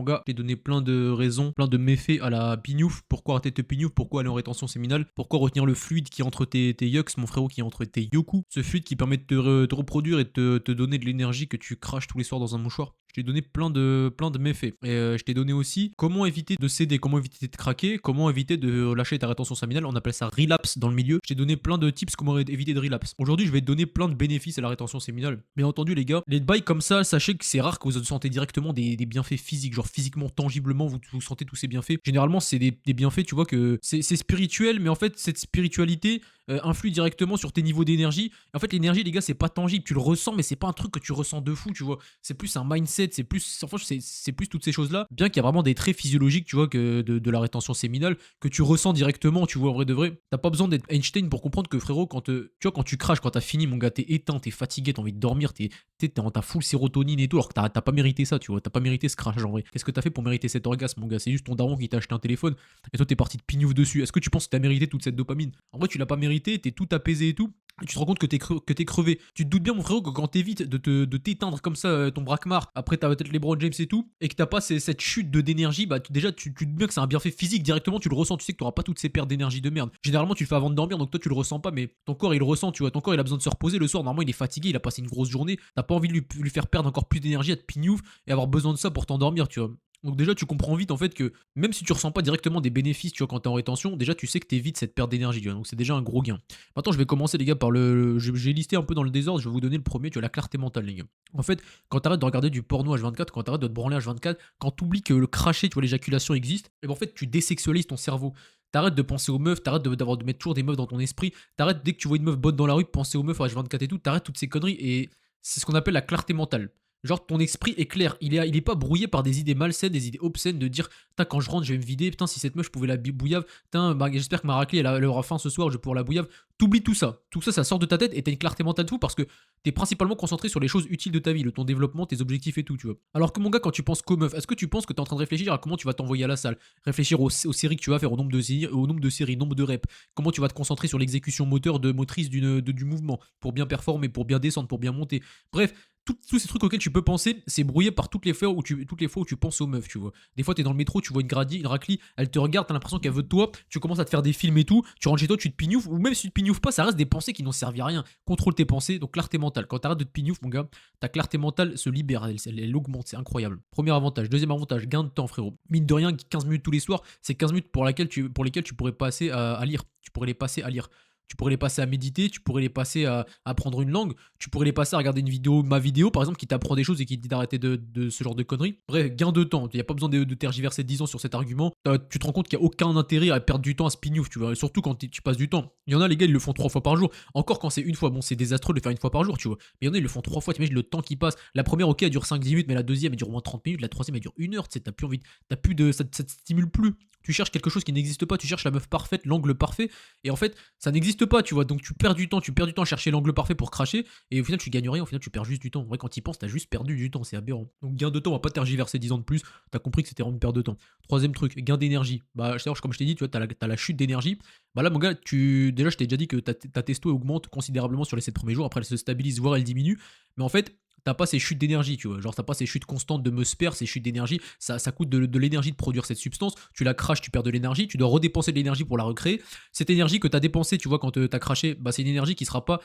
Mon gars, je t'ai donné plein de raisons, plein de méfaits à la pignouf. Pourquoi arrêter de te pignouf? Pourquoi aller en rétention séminale? Pourquoi retenir le fluide qui est entre tes yucks, mon frérot, qui est entre tes yoku? Ce fluide qui permet de te reproduire et de te donner de l'énergie que tu craches tous les soirs dans un mouchoir. Je t'ai donné plein de méfaits. Et je t'ai donné aussi comment éviter de céder, comment éviter de craquer, comment éviter de lâcher ta rétention séminale. On appelle ça relapse dans le milieu. Je t'ai donné plein de tips comment éviter de relapse. Aujourd'hui, je vais te donner plein de bénéfices à la rétention séminale. Bien entendu, les gars, les bails comme ça, sachez que c'est rare que vous sentez directement des bienfaits physiques, genre physiquement, tangiblement, vous sentez tous ces bienfaits. Généralement, c'est des bienfaits, tu vois, que c'est spirituel, mais en fait, cette spiritualité influe directement sur tes niveaux d'énergie. En fait, l'énergie, les gars, c'est pas tangible. Tu le ressens, mais c'est pas un truc que tu ressens de fou, tu vois. C'est plus un mindset, c'est plus, enfin, c'est plus toutes ces choses-là. Bien qu'il y a vraiment des traits physiologiques, tu vois, que de la rétention séminale, que tu ressens directement, tu vois, en vrai de vrai. T'as pas besoin d'être Einstein pour comprendre que, frérot, tu vois, quand tu craches, quand t'as fini, mon gars, t'es éteint, t'es fatigué, t'as envie de dormir, t'es en ta full sérotonine et tout, alors que t'as pas mérité ça, tu vois. T'as pas mérité ce crash, en vrai. Qu'est-ce que t'as fait pour mériter cet orgasme, mon gars? C'est juste ton daron qui t'a acheté un téléphone et toi, t'es parti de pignouf dessus. Est-ce que tu penses que t'as mérité toute cette dopamine? En vrai, tu l'as pas mérité, t'es tout apaisé et tout. Et tu te rends compte que t'es crevé. Tu te doutes bien, mon frérot, que quand t'évites de t'éteindre comme ça, ton braquemar, après t'as peut-être les LeBron James et tout, et que t'as pas cette chute d'énergie, bah déjà tu te doutes bien que c'est un bienfait physique directement, tu le ressens, tu sais que t'auras pas toutes ces pertes d'énergie de merde. Généralement tu le fais avant de dormir, donc toi tu le ressens pas, mais ton corps il le ressent, tu vois, ton corps il a besoin de se reposer le soir, normalement il est fatigué, il a passé une grosse journée, t'as pas envie de lui faire perdre encore plus d'énergie à te pignouf et avoir besoin de ça pour t'endormir, tu vois. Donc déjà, tu comprends vite en fait que même si tu ressens pas directement des bénéfices, tu vois, quand t'es en rétention, déjà tu sais que t'évites cette perte d'énergie, tu vois. Donc c'est déjà un gros gain. Maintenant, je vais commencer les gars par j'ai listé un peu dans le désordre, je vais vous donner le premier, tu vois, la clarté mentale les gars. En fait, quand t'arrêtes de regarder du porno H24, quand t'arrêtes de te branler H24, quand t'oublies que le cracher, tu vois, l'éjaculation existe, et ben en fait tu désexualises ton cerveau. T'arrêtes de penser aux meufs, t'arrêtes de mettre toujours des meufs dans ton esprit, t'arrêtes dès que tu vois une meuf bonne dans la rue, de penser aux meufs à H24 et tout, t'arrêtes toutes ces conneries et c'est ce qu'on appelle la clarté mentale. Genre, ton esprit est clair. Il est pas brouillé par des idées malsaines, des idées obscènes de dire, putain, quand je rentre, je vais me vider. Putain, si cette meuf, je pouvais la bouillave. Putain, bah, j'espère que ma raclée, elle aura faim ce soir, je vais pouvoir la bouillave. T'oublies tout ça. Tout ça, ça sort de ta tête et t'as une clarté mentale de fou parce que t'es principalement concentré sur les choses utiles de ta vie, ton développement, tes objectifs et tout, tu vois. Alors que mon gars, quand tu penses qu'aux meufs, est-ce que tu penses que t'es en train de réfléchir à comment tu vas t'envoyer à la salle? Réfléchir aux séries que tu vas faire, au nombre de séries, nombre de reps. Comment tu vas te concentrer sur l'exécution motrice du mouvement pour bien performer, pour bien descendre, pour bien monter. Bref, tous ces trucs auxquels tu peux penser, c'est brouillé par toutes les fois où tu penses aux meufs, tu vois. Des fois, t'es dans le métro, tu vois une raclie, elle te regarde, t'as l'impression qu'elle veut de toi, tu commences à te faire des films et tout, tu rentres chez toi, tu te pignoufes, ou même si tu te pignoufes pas, ça reste des pensées qui n'ont servi à rien. Contrôle tes pensées, donc clarté mentale. Quand t'arrêtes de te pignouf, mon gars, ta clarté mentale se libère, elle augmente, c'est incroyable. Premier avantage. Deuxième avantage, gain de temps, frérot. Mine de rien, 15 minutes tous les soirs, c'est 15 minutes pour lesquelles tu pourrais passer à lire. Tu pourrais les passer à lire. Tu pourrais les passer à méditer, tu pourrais les passer à apprendre une langue, tu pourrais les passer à regarder une vidéo, ma vidéo par exemple, qui t'apprend des choses et qui te dit d'arrêter de ce genre de conneries. Bref, gain de temps. Il n'y a pas besoin de tergiverser 10 ans sur cet argument. Tu te rends compte qu'il n'y a aucun intérêt à perdre du temps à spignouf, tu vois. Et surtout quand tu passes du temps. Il y en a, les gars, ils le font 3 fois par jour. Encore quand c'est une fois, bon, c'est désastreux de le faire une fois par jour, tu vois. Mais il y en a, ils le font 3 fois. T'imagines le temps qui passe. La première, ok, elle dure 5-10 minutes, mais la deuxième, elle dure au moins 30 minutes. La troisième, elle dure 1 heure. Tu sais, t'as plus envie. Ça te stimule plus. Tu cherches quelque chose qui n'existe pas. Tu cherches la meuf parfaite, l'angle parfait. Et en fait, ça n'existe pas, tu vois. Donc tu perds du temps à chercher l'angle parfait pour cracher, et au final tu gagnes rien, au final tu perds juste du temps. En vrai, quand tu y penses, t'as juste perdu du temps, c'est aberrant. Donc gain de temps, on va pas tergiverser 10 ans de plus, t'as compris que c'était vraiment une perte de temps. Troisième truc, gain d'énergie. Bah, comme je t'ai dit, tu vois, t'as la chute d'énergie. Bah là, mon gars, déjà, je t'ai déjà dit que ta testo augmente considérablement sur les 7 premiers jours, après elle se stabilise, voire elle diminue. Mais en fait, t'as pas ces chutes d'énergie, tu vois. Genre, t'as pas ces chutes constantes de musper, ces chutes d'énergie. Ça coûte de l'énergie de produire cette substance. Tu la craches, tu perds de l'énergie. Tu dois redépenser de l'énergie pour la recréer. Cette énergie que t'as dépensée, tu vois, quand t'as craché, bah, c'est une énergie qui sera pas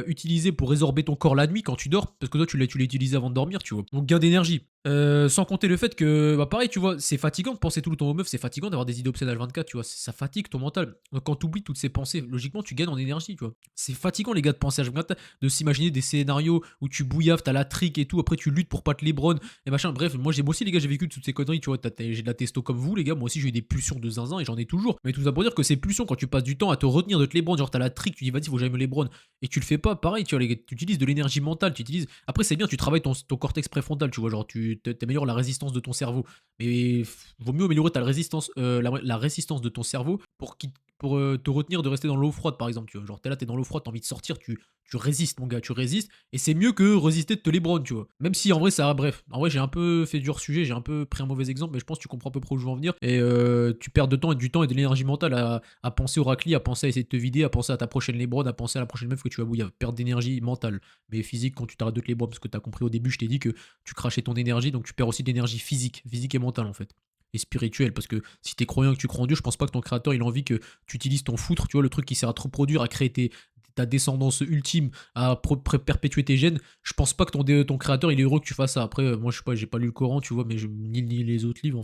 utilisée pour résorber ton corps la nuit quand tu dors. Parce que toi, tu l'as utilisé avant de dormir, tu vois. Donc, gain d'énergie. Sans compter le fait que, bah pareil, tu vois, c'est fatigant de penser tout le temps aux meufs, c'est fatigant d'avoir des idées obscènes H24, tu vois, ça fatigue ton mental. Donc quand tu oublies toutes ces pensées, logiquement, tu gagnes en énergie, tu vois. C'est fatigant, les gars, de penser H24, de s'imaginer des scénarios où tu bouillaves, t'as la trique et tout, après tu luttes pour pas te lébron et machin. Bref, moi aussi, les gars, j'ai vécu toutes ces conneries, tu vois, j'ai de la testo comme vous, les gars, moi aussi j'ai eu des pulsions de zinzin et j'en ai toujours. Mais tout ça pour dire que ces pulsions, quand tu passes du temps à te retenir de te lébron, genre t'as la trique, tu dis vas-y, faut que j'aille me lébron et tu le fais pas, pareil, tu vois, les gars, tu utilises de l'énergie mentale, tu utilises. Après, c'est bien, tu travailles ton cortex préfrontal, tu vois, genre tu t'améliores la résistance de ton cerveau. Mais vaut mieux améliorer la résistance de ton cerveau pour te retenir de rester dans l'eau froide, par exemple, tu vois. Genre, t'es là, t'es dans l'eau froide, t'as envie de sortir, tu résistes, mon gars, tu résistes. Et c'est mieux que résister de te les tu vois. Même si en vrai, ça, bref, en vrai, j'ai un peu fait du hors-sujet, j'ai un peu pris un mauvais exemple, mais je pense que tu comprends à peu près où je veux en venir. Et tu perds de temps et du temps et de l'énergie mentale à penser au racli, à penser à essayer de te vider, à penser à ta prochaine Lebron, à penser à la prochaine meuf que tu vas bouillir. Perdre d'énergie mentale, mais physique quand tu t'arrêtes de te Lebron, parce que t'as compris au début, je t'ai dit que tu crachais ton énergie, donc tu perds aussi d'énergie physique et mentale en fait. Et spirituelle, parce que si t'es croyant et que tu crois en Dieu, je pense pas que ton créateur il a envie que tu utilises ton foutre, tu vois, le truc qui sert à trop produire, à créer ta descendance ultime, à perpétuer tes gènes. Je pense pas que ton créateur il est heureux que tu fasses ça. Après, moi je sais pas, j'ai pas lu le Coran, tu vois, mais ni les autres livres en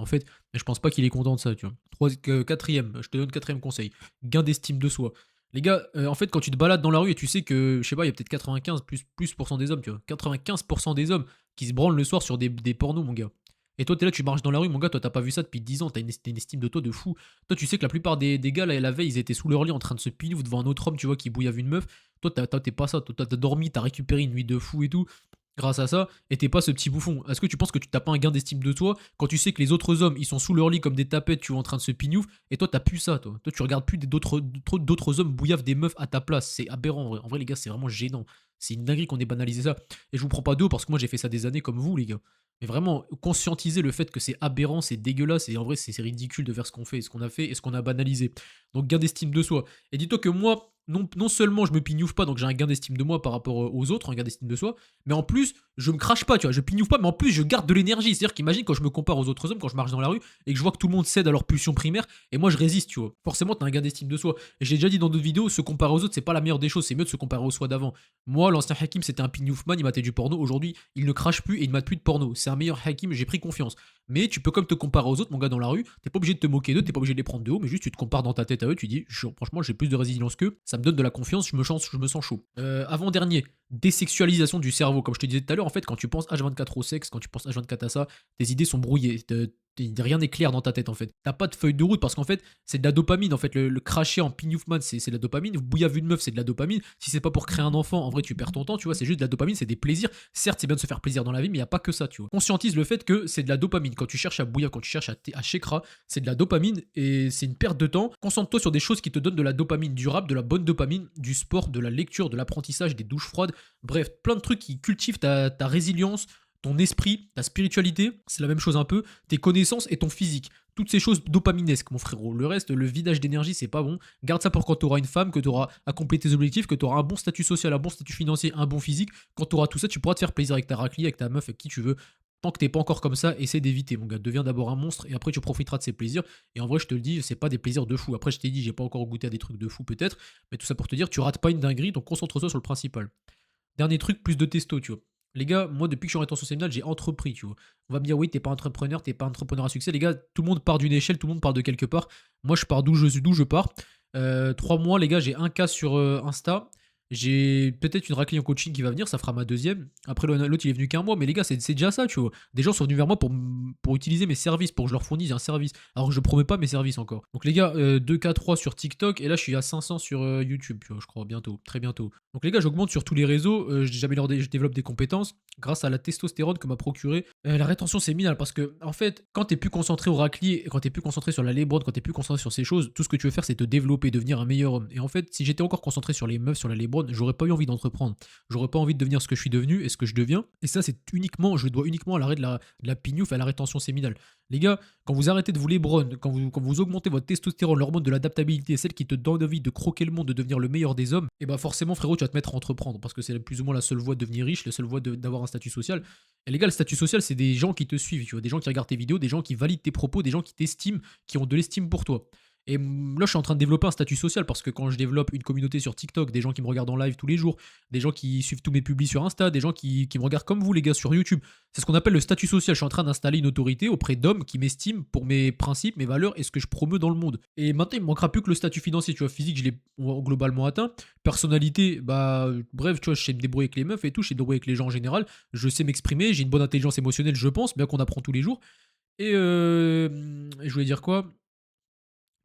fait, mais je pense pas qu'il est content de ça, tu vois. Quatrième, je te donne quatrième conseil, gain d'estime de soi. Les gars, en fait, quand tu te balades dans la rue et tu sais que, je sais pas, il y a peut-être 95 plus % des hommes, tu vois, 95% des hommes qui se branlent le soir sur des pornos, mon gars. Et toi, t'es là, tu marches dans la rue, mon gars, toi, t'as pas vu ça depuis 10 ans, t'as une estime de toi de fou. Toi, tu sais que la plupart des gars, là, la veille, ils étaient sous leur lit en train de se pinouf devant un autre homme, tu vois, qui bouillave une meuf. Toi, t'es pas ça, toi, t'as dormi, t'as récupéré une nuit de fou et tout, grâce à ça, et t'es pas ce petit bouffon. Est-ce que tu penses que tu t'as pas un gain d'estime de toi quand tu sais que les autres hommes, ils sont sous leur lit comme des tapettes, tu vois, en train de se pignouf, et toi, t'as plus ça, toi. Toi, tu regardes plus d'autres hommes bouillave des meufs à ta place. C'est aberrant, en vrai. En vrai, les gars, c'est vraiment gênant. C'est une dinguerie qu'on ait banalisé ça. Et je vous prends pas d'eau parce que moi, j'ai fait ça des années comme vous, les gars. Mais vraiment, conscientiser le fait que c'est aberrant, c'est dégueulasse, et en vrai, c'est ridicule de faire ce qu'on fait, et ce qu'on a fait, et ce qu'on a banalisé. Donc, gain d'estime de soi. Et dis-toi que moi, non seulement je me pignouffe pas, donc j'ai un gain d'estime de moi par rapport aux autres, un gain d'estime de soi, mais en plus, je me crache pas, tu vois, je pignouffe pas, mais en plus, je garde de l'énergie. C'est-à-dire qu'imagine quand je me compare aux autres hommes, quand je marche dans la rue, et que je vois que tout le monde cède à leur pulsion primaire, et moi je résiste, tu vois. Forcément, t'as un gain d'estime de soi. Et j'ai déjà dit dans d'autres vidéos, se comparer aux autres, c'est pas la meilleure des choses, c'est mieux de se comparer au soi d'avant. Moi, l'ancien Hakim, c'était un pignoufman, il matait du porno. Aujourd'hui, il ne crache plus et il mate plus de porno. C'est un meilleur Hakim, j'ai pris confiance. Mais tu peux comme te comparer aux autres, mon gars, dans la rue. T'es pas obligé de te moquer d'eux, t'es pas obligé de les prendre de haut, mais juste tu te compares dans ta tête à eux. Tu dis, franchement, j'ai plus de résilience qu'eux, ça me donne de la confiance, je me sens chaud. Avant-dernier, désexualisation du cerveau. Comme je te disais tout à l'heure, en fait, quand tu penses H24 au sexe, quand tu penses H24 à ça, tes idées sont brouillées. Rien n'est clair dans ta tête en fait. T'as pas de feuille de route parce qu'en fait, c'est de la dopamine. En fait, le cracher en pignoufman, c'est de la dopamine. Bouillave une meuf, c'est de la dopamine. Si c'est pas pour créer un enfant, en vrai, tu perds ton temps, tu vois. C'est juste de la dopamine, c'est des plaisirs. Certes, c'est bien de se faire plaisir dans la vie, mais il y a pas que ça, tu vois. Conscientise le fait que c'est de la dopamine. Quand tu cherches à bouillir, quand tu cherches à chécra, c'est de la dopamine et c'est une perte de temps. Concentre-toi sur des choses qui te donnent de la dopamine durable, de la bonne dopamine, du sport, de la lecture, de l'apprentissage, des douches froides. Bref, plein de trucs qui cultivent ta résilience, ton esprit, ta spiritualité, c'est la même chose un peu, tes connaissances et ton physique. Toutes ces choses dopaminesques, mon frérot. Le reste, le vidage d'énergie, c'est pas bon. Garde ça pour quand tu auras une femme, que tu auras accompli tes objectifs, que tu auras un bon statut social, un bon statut financier, un bon physique. Quand tu auras tout ça, tu pourras te faire plaisir avec ta raclie, avec ta meuf, avec qui tu veux. Tant que t'es pas encore comme ça, essaie d'éviter, mon gars. Deviens d'abord un monstre et après tu profiteras de ces plaisirs. Et en vrai, je te le dis, c'est pas des plaisirs de fou. Après, je t'ai dit, j'ai pas encore goûté à des trucs de fou peut-être, mais tout ça pour te dire, tu rates pas une dinguerie, donc concentre-toi sur le principal. Dernier truc, plus de testo, tu vois. Les gars, moi, depuis que je suis en rétention séminale, j'ai entrepris, tu vois. On va me dire, oui, t'es pas entrepreneur à succès. Les gars, tout le monde part d'une échelle, tout le monde part de quelque part. Moi, je pars d'où je pars. 3 mois, les gars, j'ai un cas sur Insta. J'ai peut-être une raclée en coaching qui va venir, ça fera ma deuxième. Après, l'autre, il est venu qu'un mois, mais les gars, c'est déjà ça, tu vois. Des gens sont venus vers moi pour utiliser mes services, pour que je leur fournisse un service. Alors que je promets pas mes services encore. Donc, les gars, 2K3 sur TikTok, et là, je suis à 500 sur YouTube, tu vois, je crois, bientôt, très bientôt. Donc, les gars, j'augmente sur tous les réseaux, je développe des compétences grâce à la testostérone que m'a procuré la rétention séminale. Parce que, en fait, quand t'es plus concentré au raclier, quand t'es plus concentré sur la lébron, quand t'es plus concentré sur ces choses, tout ce que tu veux faire, c'est te développer, devenir un meilleur homme. Et en fait, si j'étais encore concentré sur les meufs, sur la lébron, j'aurais pas eu envie d'entreprendre. J'aurais pas envie de devenir ce que je suis devenu et ce que je deviens. Et ça, je le dois uniquement à l'arrêt de la pignouf et à la rétention séminale. Les gars, quand vous arrêtez de vous lébron, quand vous augmentez votre testostérone, l'hormone de l'adaptabilité, celle qui te donne envie de croquer le monde, de devenir le meilleur des hommes, et bah forcément, frérot, tu vas te mettre à entreprendre parce que c'est plus ou moins la seule voie de devenir riche, la seule voie d'avoir un statut social. Et les gars, le statut social, c'est des gens qui te suivent, tu vois, des gens qui regardent tes vidéos, des gens qui valident tes propos, des gens qui t'estiment, qui ont de l'estime pour toi. Et là, je suis en train de développer un statut social parce que quand je développe une communauté sur TikTok, des gens qui me regardent en live tous les jours, des gens qui suivent tous mes publis sur Insta, des gens qui me regardent comme vous, les gars, sur YouTube, c'est ce qu'on appelle le statut social. Je suis en train d'installer une autorité auprès d'hommes qui m'estiment pour mes principes, mes valeurs et ce que je promeux dans le monde. Et maintenant, il me manquera plus que le statut financier. Tu vois, physique, je l'ai globalement atteint. Personnalité, bah, bref, tu vois, je sais me débrouiller avec les meufs et tout, je sais me débrouiller avec les gens en général. Je sais m'exprimer, j'ai une bonne intelligence émotionnelle, je pense, bien qu'on apprend tous les jours. Et je voulais dire quoi?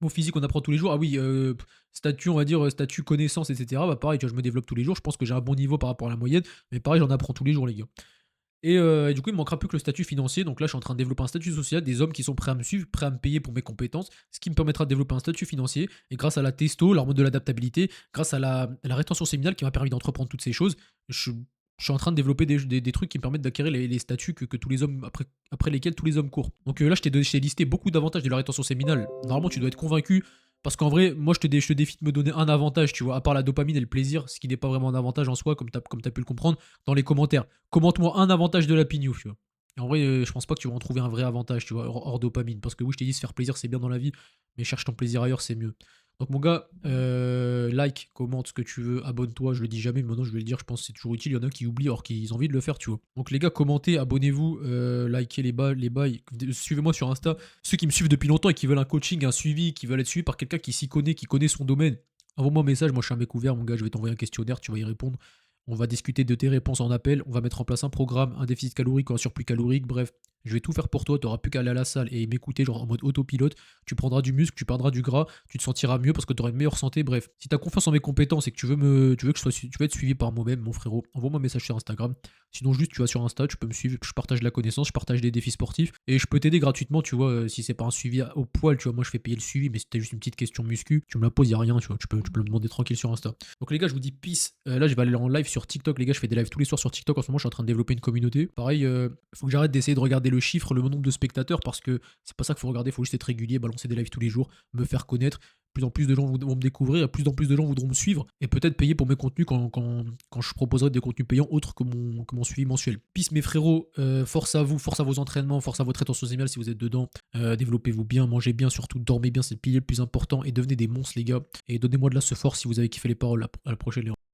Mon physique, on apprend tous les jours. Ah oui, statut, on va dire, statut connaissance, etc. Bah pareil, tu vois, je me développe tous les jours. Je pense que j'ai un bon niveau par rapport à la moyenne. Mais pareil, j'en apprends tous les jours, les gars. Et du coup, il me manquera plus que le statut financier. Donc là, je suis en train de développer un statut social, des hommes qui sont prêts à me suivre, prêts à me payer pour mes compétences, ce qui me permettra de développer un statut financier. Et grâce à la testo, l'hormone de l'adaptabilité, grâce à la rétention séminale qui m'a permis d'entreprendre toutes ces choses, je, je suis en train de développer des trucs qui me permettent d'acquérir les statuts que tous les hommes, après lesquels tous les hommes courent. Donc là, je t'ai listé beaucoup d'avantages de la rétention séminale. Normalement, tu dois être convaincu. Parce qu'en vrai, moi, je te défie de me donner un avantage, tu vois, à part la dopamine et le plaisir, ce qui n'est pas vraiment un avantage en soi, comme tu as pu le comprendre, dans les commentaires. Commente-moi un avantage de la pignouf, tu vois. Et en vrai, je pense pas que tu vas en trouver un vrai avantage, tu vois, hors dopamine. Parce que oui, je t'ai dit, se faire plaisir, c'est bien dans la vie, mais cherche ton plaisir ailleurs, c'est mieux. Donc mon gars, like, commente ce que tu veux, abonne-toi, je le dis jamais, mais maintenant je vais le dire, je pense que c'est toujours utile, il y en a qui oublient alors qu'ils ont envie de le faire, tu vois. Donc les gars, commentez, abonnez-vous, likez les bails, suivez-moi sur Insta. Ceux qui me suivent depuis longtemps et qui veulent un coaching, un suivi, qui veulent être suivis par quelqu'un qui s'y connaît, qui connaît son domaine, envoie-moi un message, moi je suis un mec ouvert, mon gars, je vais t'envoyer un questionnaire, tu vas y répondre. On va discuter de tes réponses en appel, on va mettre en place un programme, un déficit calorique ou un surplus calorique, bref. Je vais tout faire pour toi, tu n'auras plus qu'à aller à la salle et m'écouter genre en mode autopilote. Tu prendras du muscle, tu perdras du gras, tu te sentiras mieux parce que tu auras une meilleure santé. Bref, si tu as confiance en mes compétences et que tu veux que tu veux être suivi par moi-même, mon frérot, envoie-moi un message sur Instagram. Sinon, juste tu vas sur Insta, tu peux me suivre, je partage de la connaissance, je partage des défis sportifs et je peux t'aider gratuitement, tu vois, si c'est pas un suivi au poil, tu vois, moi je fais payer le suivi, mais si t'as juste une petite question muscu, tu me la poses, y a rien, tu vois, tu peux me demander tranquille sur Insta. Donc les gars, je vous dis peace. Là, je vais aller en live sur TikTok, les gars, je fais des lives tous les soirs sur TikTok. En ce moment, je suis en train de développer une communauté. Pareil, faut que j'arrête d'essayer de regarder le chiffre, le nombre de spectateurs, parce que c'est pas ça qu'il faut regarder, il faut juste être régulier, balancer des lives tous les jours, me faire connaître. Plus en plus de gens vont me découvrir, et plus en plus de gens voudront me suivre, et peut-être payer pour mes contenus quand je proposerai des contenus payants autres que mon suivi mensuel. Peace mes frérots, force à vous, force à vos entraînements, force à votre rétention séminale si vous êtes dedans. Développez-vous bien, mangez bien, surtout dormez bien, c'est le pilier le plus important, et devenez des monstres les gars. Et donnez-moi de la ce force si vous avez kiffé les paroles. À la prochaine les